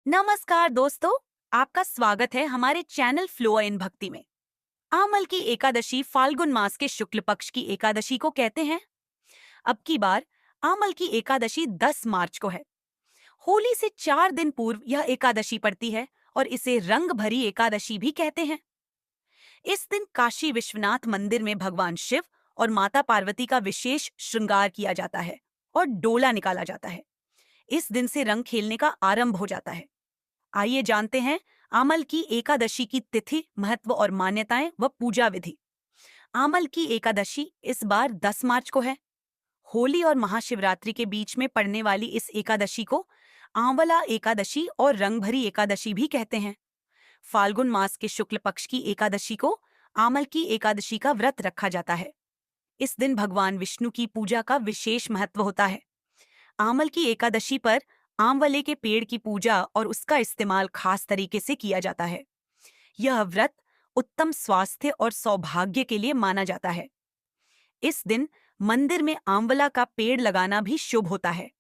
नमस्कार दोस्तों, आपका स्वागत है हमारे चैनल फ्लो इन भक्ति में। आमल की एकादशी फाल्गुन मास के शुक्ल पक्ष की एकादशी को कहते हैं। अब की बार आमल की एकादशी 10 मार्च को है। होली से 4 दिन पूर्व यह एकादशी पड़ती है और इसे रंग भरी एकादशी भी कहते हैं। इस दिन काशी विश्वनाथ मंदिर में भगवान शिव और माता पार्वती का विशेष श्रृंगार किया जाता है और डोला निकाला जाता है। इस दिन से रंग खेलने का आरंभ हो जाता है। आइए जानते हैं आमल की एकादशी की तिथि, महत्व और मान्यताएं व पूजा विधि। आमल की एकादशी इस बार 10 मार्च को है। होली और महाशिवरात्रि के बीच में पड़ने वाली इस एकादशी को आंवला एकादशी और रंगभरी एकादशी भी कहते हैं। फाल्गुन मास के शुक्ल पक्ष की एकादशी को आमल की एकादशी का व्रत रखा जाता है। इस दिन भगवान विष्णु की पूजा का विशेष महत्व होता है। आमल की एकादशी पर आंवले के पेड़ की पूजा और उसका इस्तेमाल खास तरीके से किया जाता है। यह व्रत उत्तम स्वास्थ्य और सौभाग्य के लिए माना जाता है। इस दिन मंदिर में आंवला का पेड़ लगाना भी शुभ होता है।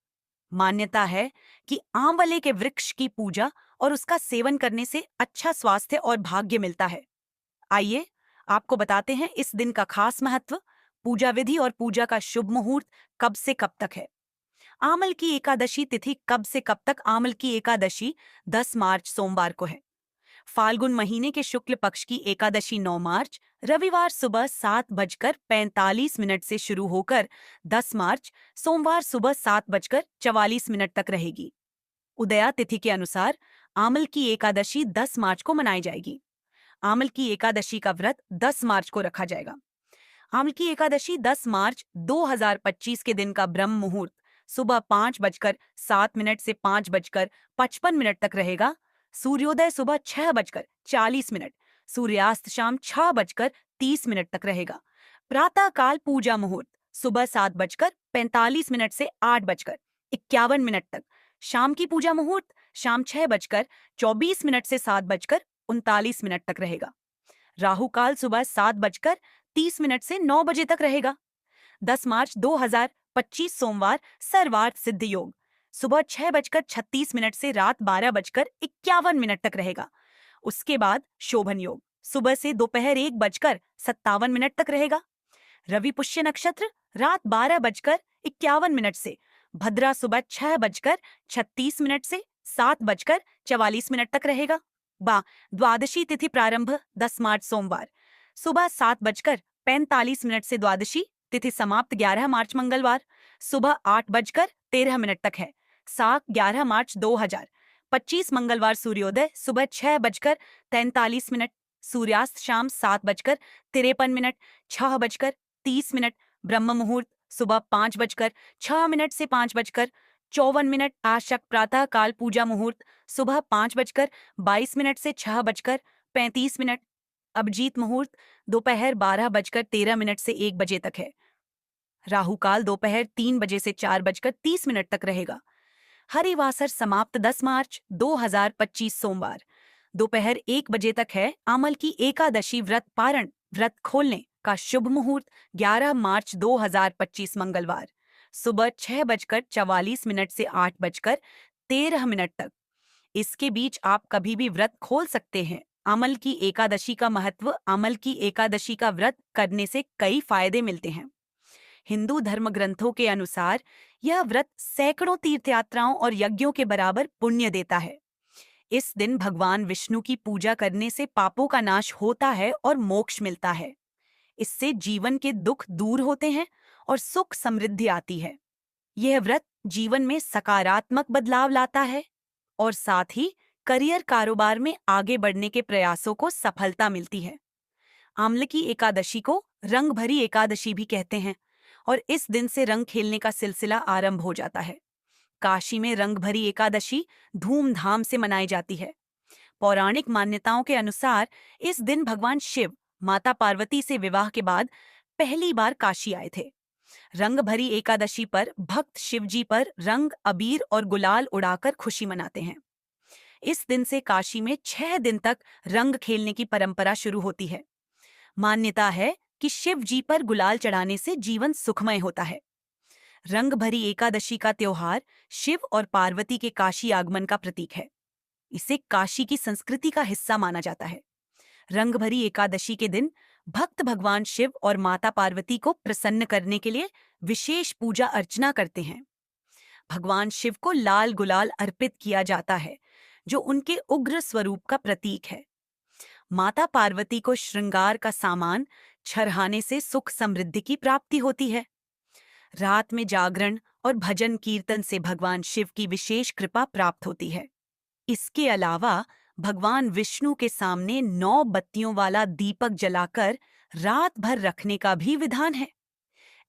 मान्यता है कि आंवले के वृक्ष की पूजा और उसका सेवन करने से अच्छा स्वास्थ्य और भाग्य मिलता है। आइए आपको बताते हैं इस दिन का खास महत्व, पूजा विधि और पूजा का शुभ मुहूर्त कब से कब तक है। आमल की एकादशी तिथि कब से कब तक। आमल की एकादशी 10 मार्च सोमवार को है। फाल्गुन महीने के शुक्ल पक्ष की एकादशी 9 मार्च रविवार सुबह 7:45 से शुरू होकर 10 मार्च सोमवार सुबह 7:44 तक रहेगी। उदया तिथि के अनुसार आमल की एकादशी 10 मार्च को मनाई जाएगी। आमल की एकादशी का व्रत 10 मार्च को रखा जाएगा। आमल की एकादशी 10 मार्च 2025 के दिन का ब्रह्म मुहूर्त सुबह 5:07 से 5:55 तक रहेगा। सूर्योदय सुबह 6:40, सूर्यास्त शाम 6:30 तक रहेगा। प्रातः काल पूजा मुहूर्त सुबह 7:45 से 8:51 तक। शाम की पूजा मुहूर्त शाम 6:24 से 7:39 तक रहेगा। राहु काल सुबह 7:30 से 9 बजे तक रहेगा। 10 मार्च 2025 सोमवार सर्वार्थ सिद्ध योग सुबह 6:36 से रात 12:51 तक रहेगा। उसके बाद शोभन योग सुबह से दोपहर 1:57 तक रहेगा। रवि पुष्य नक्षत्र रात 12:51 से भद्रा सुबह 6:36 से 7:44 तक रहेगा। द्वादशी तिथि प्रारंभ 10 मार्च सोमवार सुबह 7:45 से द्वादशी तिथि समाप्त 11 मार्च मंगलवार सुबह 8:13 तक है। 11 मार्च 2025 मंगलवार सूर्योदय सुबह 6:43, सूर्यास्त शाम 7:53, 6:30। ब्रह्म मुहूर्त सुबह 5:06 से 5:54। आशक प्रातः काल पूजा मुहूर्त सुबह 5:22 से 6:35। अभिजीत मुहूर्त दोपहर 12:13 से 1 बजे तक है। राहु काल दोपहर 3 बजे से 4:30 तक रहेगा। हरिवासर समाप्त 10 मार्च 2025 सोमवार दोपहर 1 बजे तक है। आमल की एकादशी व्रत पारण व्रत खोलने का शुभ मुहूर्त 11 मार्च 2025 मंगलवार सुबह 6:44 से 8:13 तक। इसके बीच आप कभी भी व्रत खोल सकते हैं। आमल की एकादशी का महत्व। आमल की एकादशी का व्रत करने से कई फायदे मिलते हैं। हिंदू धर्म ग्रंथों के अनुसार यह व्रत सैकड़ों तीर्थयात्राओं और यज्ञों के बराबर पुण्य देता है। इस दिन भगवान विष्णु की पूजा करने से पापों का नाश होता है और मोक्ष मिलता है। इससे जीवन के दुख दूर होते हैं और सुख समृद्धि आती है। यह व्रत जीवन में सकारात्मक बदलाव लाता है और साथ ही करियर कारोबार में आगे बढ़ने के प्रयासों को सफलता मिलती है। आमल की एकादशी को रंग भरी एकादशी भी कहते हैं और इस दिन से रंग खेलने का सिलसिला आरंभ हो जाता है। काशी में रंग भरी एकादशी धूमधाम से मनाई जाती है। पौराणिक मान्यताओं के अनुसार इस दिन भगवान शिव माता पार्वती से विवाह के बाद पहली बार काशी आए थे। रंग भरी एकादशी पर भक्त शिवजी पर रंग, अबीर और गुलाल उड़ाकर खुशी मनाते हैं। इस दिन से काशी में 6 दिन तक रंग खेलने की परंपरा शुरू होती है। मान्यता है कि शिव जी पर गुलाल चढ़ाने से जीवन सुखमय होता है। रंग भरी एकादशी का त्योहार शिव और पार्वती के काशी आगमन का प्रतीक है। इसे काशी की संस्कृति का हिस्सा माना जाता है। रंग भरी एकादशी के दिन भक्त भगवान शिव और माता पार्वती को प्रसन्न करने के लिए विशेष पूजा अर्चना करते हैं। भगवान शिव को लाल गुलाल अर्पित किया जाता है, जो उनके उग्र स्वरूप का प्रतीक है। माता पार्वती को श्रृंगार का सामान छरहाने से सुख समृद्धि की प्राप्ति होती है। रात में जागरण और भजन कीर्तन से भगवान शिव की विशेष कृपा प्राप्त होती है। इसके अलावा भगवान विष्णु के सामने 9 बत्तियों वाला दीपक जलाकर रात भर रखने का भी विधान है।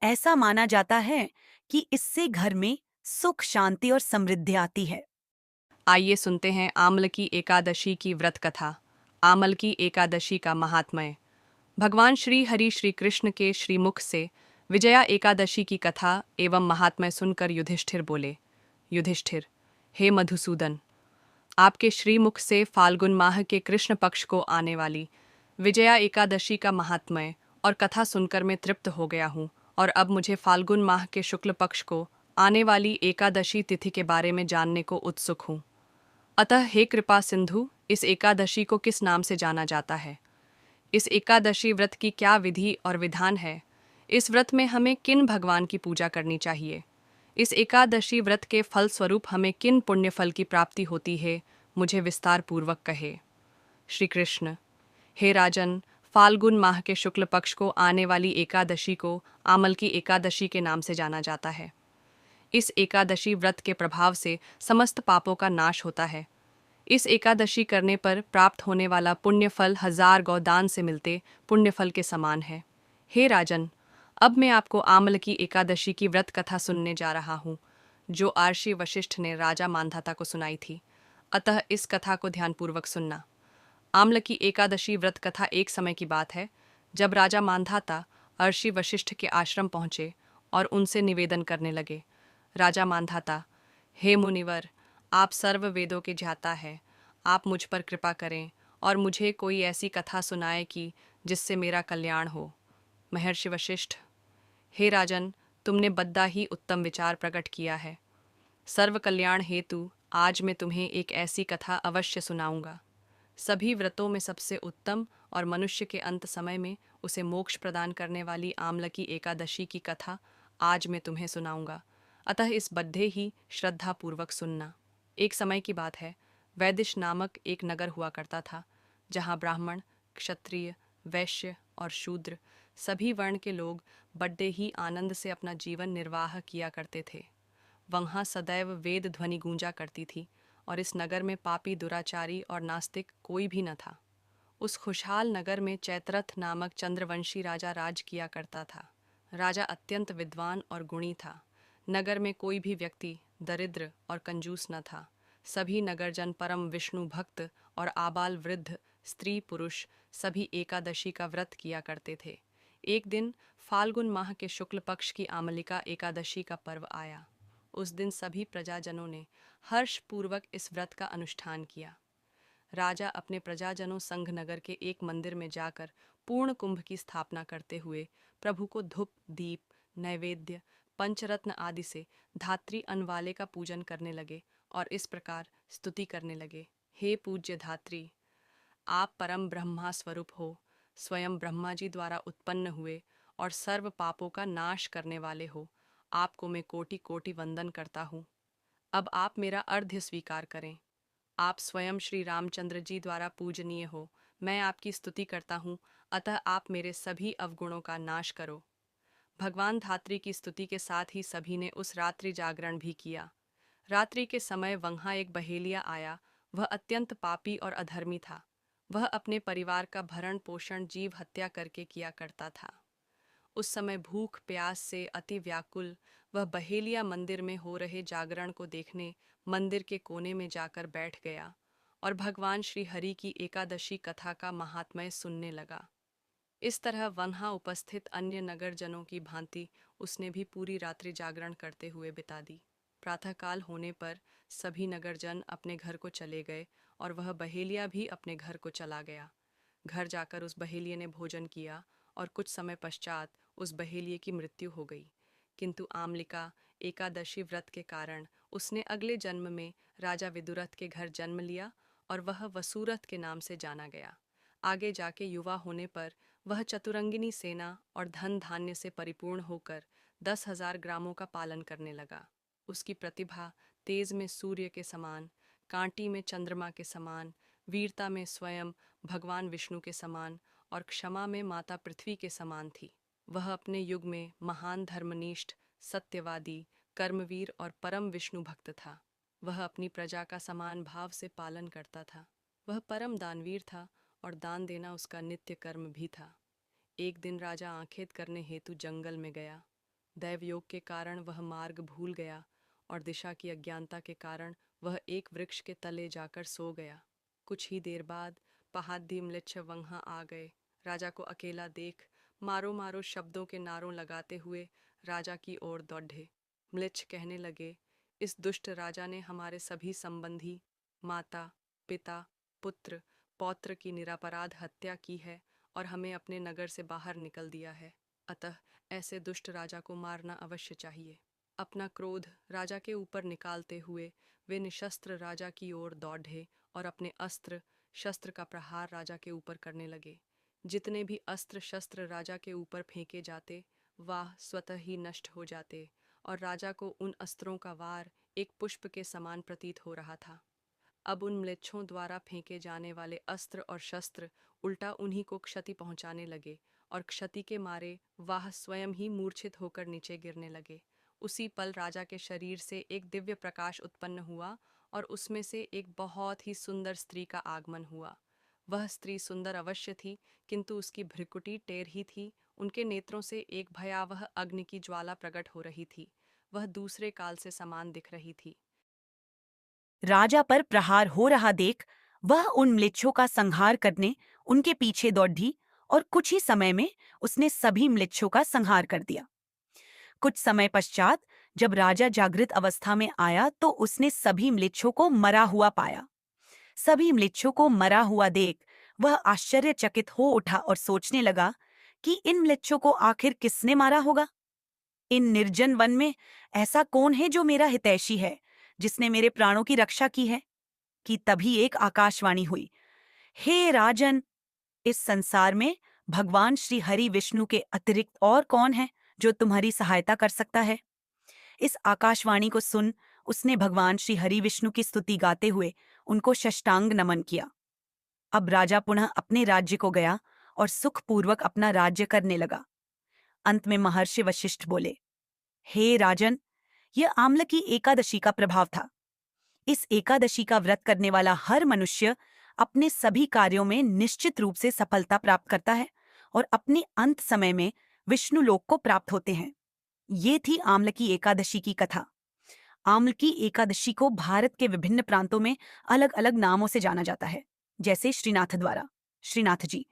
ऐसा माना जाता है कि इससे घर में सुख शांति और समृद्धि आती है। आइए सुनते हैं आम्ल की एकादशी की व्रत कथा। आमल की एकादशी का महात्म्य। भगवान श्री हरि श्री कृष्ण के श्रीमुख से विजया एकादशी की कथा एवं महात्म्य सुनकर युधिष्ठिर बोले, युधिष्ठिर, हे मधुसूदन, आपके श्रीमुख से फाल्गुन माह के कृष्ण पक्ष को आने वाली विजया एकादशी का महात्म्य और कथा सुनकर मैं तृप्त हो गया हूँ, और अब मुझे फाल्गुन माह के शुक्ल पक्ष को आने वाली एकादशी तिथि के बारे में जानने को उत्सुक हूँ। अतः हे कृपा सिंधु, इस एकादशी को किस नाम से जाना जाता है? इस एकादशी व्रत की क्या विधि और विधान है? इस व्रत में हमें किन भगवान की पूजा करनी चाहिए? इस एकादशी व्रत के फल स्वरूप हमें किन पुण्य फल की प्राप्ति होती है? मुझे विस्तार पूर्वक कहे। श्री कृष्ण, हे राजन, फाल्गुन माह के शुक्ल पक्ष को आने वाली एकादशी को आमल की एकादशी के नाम से जाना जाता है। इस एकादशी व्रत के प्रभाव से समस्त पापों का नाश होता है। इस एकादशी करने पर प्राप्त होने वाला पुण्य फल 1000 गौदान से मिलते पुण्य फल के समान है। हे राजन, अब मैं आपको आमल की एकादशी की व्रत कथा सुनने जा रहा हूँ, जो आर्षि वशिष्ठ ने राजा मांधाता को सुनाई थी। अतः इस कथा को ध्यानपूर्वक सुनना। आम्ल की एकादशी व्रत कथा एक समय की बात है, जब राजा मांधाता अर्षि वशिष्ठ के आश्रम पहुँचे और उनसे निवेदन करने लगे। राजा मांधाता, हे मुनिवर, आप सर्व वेदों के ज्ञाता हैं, आप मुझ पर कृपा करें और मुझे कोई ऐसी कथा सुनाए कि जिससे मेरा कल्याण हो। महर्षि वशिष्ठ, हे राजन, तुमने बद्दा ही उत्तम विचार प्रकट किया है। सर्व कल्याण हेतु आज मैं तुम्हें एक ऐसी कथा अवश्य सुनाऊंगा। सभी व्रतों में सबसे उत्तम और मनुष्य के अंत समय में उसे मोक्ष प्रदान करने वाली आम्ल की एकादशी की कथा आज मैं तुम्हें सुनाऊंगा। अतः इस बद्धे ही श्रद्धापूर्वक सुनना। एक समय की बात है, वैदिश नामक एक नगर हुआ करता था, जहाँ ब्राह्मण, क्षत्रिय, वैश्य और शूद्र सभी वर्ण के लोग बड़े ही आनंद से अपना जीवन निर्वाह किया करते थे। वहाँ सदैव वेद ध्वनि गूंजा करती थी और इस नगर में पापी, दुराचारी और नास्तिक कोई भी न था। उस खुशहाल नगर में चैत्रथ नामक चंद्रवंशी राजा राज किया करता था। राजा अत्यंत विद्वान और गुणी था। नगर में कोई भी व्यक्ति दरिद्र और कंजूस न था। सभी नगरजन परम विष्णु भक्त और आबाल वृद्ध, स्त्री पुरुष सभी एकादशी का व्रत किया करते थे। एक दिन फाल्गुन माह के शुक्ल पक्ष की आमलिका एकादशी का पर्व आया। उस दिन सभी प्रजाजनों ने हर्षपूर्वक इस व्रत का अनुष्ठान किया। राजा अपने प्रजाजनों संघ नगर के एक मंदिर में जाकर पूर्ण कुंभ की स्थापना करते हुए प्रभु को धूप, दीप, नैवेद्य, पंचरत्न आदि से धात्री अनवाले का पूजन करने लगे और इस प्रकार स्तुति करने लगे। हे पूज्य धात्री, आप परम ब्रह्मा स्वरूप हो, स्वयं ब्रह्मा जी द्वारा उत्पन्न हुए और सर्व पापों का नाश करने वाले हो। आपको मैं कोटि कोटि वंदन करता हूँ। अब आप मेरा अर्घ्य स्वीकार करें। आप स्वयं श्री रामचंद्र जी द्वारा पूजनीय हो। मैं आपकी स्तुति करता हूँ, अतः आप मेरे सभी अवगुणों का नाश करो। भगवान धात्री की स्तुति के साथ ही सभी ने उस रात्रि जागरण भी किया। रात्रि के समय वहाँ एक बहेलिया आया। वह अत्यंत पापी और अधर्मी था। वह अपने परिवार का भरण पोषण जीव हत्या करके किया करता था। उस समय भूख प्यास से अति व्याकुल वह बहेलिया मंदिर में हो रहे जागरण को देखने मंदिर के कोने में जाकर बैठ गया और भगवान श्री हरि की एकादशी कथा का महात्म्य सुनने लगा। इस तरह वहाँ उपस्थित अन्य नगरजनों की भांति उसने भी पूरी रात्रि जागरण करते हुए बिता दी। प्रातःकाल होने पर सभी नगरजन अपने घर को चले गए और वह बहेलिया भी अपने घर को चला गया। घर जाकर उस बहेलिये ने भोजन किया और कुछ समय पश्चात उस बहेलिये की मृत्यु हो गई। किंतु आमलिका एकादशी व्रत के कारण उसने अगले जन्म में राजा विदुरथ के घर जन्म लिया और वह वसूरत के नाम से जाना गया। आगे जाके युवा होने पर वह चतुरंगिनी सेना और धन धान्य से परिपूर्ण होकर 10,000 ग्रामों का पालन करने लगा। उसकी प्रतिभा तेज में सूर्य के समान, कांटी में चंद्रमा के समान, वीरता में स्वयं भगवान विष्णु के समान और क्षमा में माता पृथ्वी के समान थी। वह अपने युग में महान धर्मनिष्ठ, सत्यवादी, कर्मवीर और परम विष्णु भक्त था। वह अपनी प्रजा का समान भाव से पालन करता था। वह परम दानवीर था और दान देना उसका नित्य कर्म भी था। एक दिन राजा आखेट करने हेतु जंगल में गया। दैव योग के कारण वह मार्ग भूल गया और दिशा की अज्ञानता के कारण वह एक वृक्ष के तले जाकर सो गया। कुछ ही देर बाद पहाड़ी म्लेच्छ वहां आ गए। राजा को अकेला देख मारो मारो शब्दों के नारों लगाते हुए राजा की ओर दौड़े। म्लेच्छ कहने लगे, इस दुष्ट राजा ने हमारे सभी संबंधी, माता, पिता, पुत्र, पौत्र की निरपराध हत्या की है और हमें अपने नगर से बाहर निकल दिया है। अतः ऐसे दुष्ट राजा को मारना अवश्य चाहिए। अपना क्रोध राजा के ऊपर निकालते हुए वे निशस्त्र राजा की ओर दौड़े और अपने अस्त्र शस्त्र का प्रहार राजा के ऊपर करने लगे। जितने भी अस्त्र शस्त्र राजा के ऊपर फेंके जाते वह स्वतः ही नष्ट हो जाते और राजा को उन अस्त्रों का वार एक पुष्प के समान प्रतीत हो रहा था। अब उन म्लेच्छों द्वारा फेंके जाने वाले अस्त्र और शस्त्र उल्टा उन्हीं को क्षति पहुंचाने लगे और क्षति के मारे वह स्वयं ही मूर्छित होकर नीचे गिरने लगे। उसी पल राजा के शरीर से एक दिव्य प्रकाश उत्पन्न हुआ और उसमें से एक बहुत ही सुंदर स्त्री का आगमन हुआ। वह स्त्री सुंदर अवश्य थी, किंतु उसकी भ्रिकुटी टेढ़ी ही थी। उनके नेत्रों से एक भयावह अग्नि की ज्वाला प्रकट हो रही थी। वह दूसरे काल से समान दिख रही थी। राजा पर प्रहार हो रहा देख वह उन म्लेच्छों का संहार करने उनके पीछे दौड़ी और कुछ ही समय में उसने सभी म्लेच्छों का संहार कर दिया। कुछ समय पश्चात जब राजा जागृत अवस्था में आया तो उसने सभी म्लेच्छों को मरा हुआ पाया। सभी म्लेच्छों को मरा हुआ देख वह आश्चर्यचकित हो उठा और सोचने लगा कि इन म्लेच्छों को आखिर किसने मारा होगा। इन निर्जन वन में ऐसा कौन है जो मेरा हितैषी है, जिसने मेरे प्राणों की रक्षा की है। कि तभी एक आकाशवाणी हुई, हे राजन, इस संसार में भगवान श्री हरि विष्णु के अतिरिक्त और कौन है जो तुम्हारी सहायता कर सकता है। इस आकाशवाणी को सुन उसने भगवान श्री हरि विष्णु की स्तुति गाते हुए उनको साष्टांग नमन किया। अब राजा पुनः अपने राज्य को गया और सुखपूर्वक अपना राज्य करने लगा। अंत में महर्षि वशिष्ठ बोले, हे राजन, यह आम्लकी एकादशी का प्रभाव था। इस एकादशी का व्रत करने वाला हर मनुष्य अपने सभी कार्यों में निश्चित रूप से सफलता प्राप्त करता है और अपने अंत समय में विष्णु लोक को प्राप्त होते हैं। ये थी आम्लकी एकादशी की कथा। आम्लकी एकादशी को भारत के विभिन्न प्रांतों में अलग अलग नामों से जाना जाता है, जैसे श्रीनाथ द्वारा श्रीनाथ जी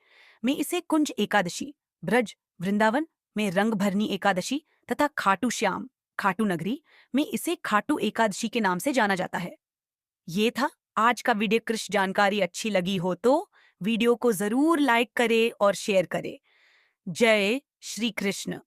में इसे कुंज एकादशी, ब्रज वृंदावन में रंग भरनी एकादशी तथा खाटू श्याम खाटू नगरी में इसे खाटू एकादशी के नाम से जाना जाता है। ये था आज का वीडियो। कृष्ण जानकारी अच्छी लगी हो तो वीडियो को जरूर लाइक करें और शेयर करें। जय श्री कृष्ण।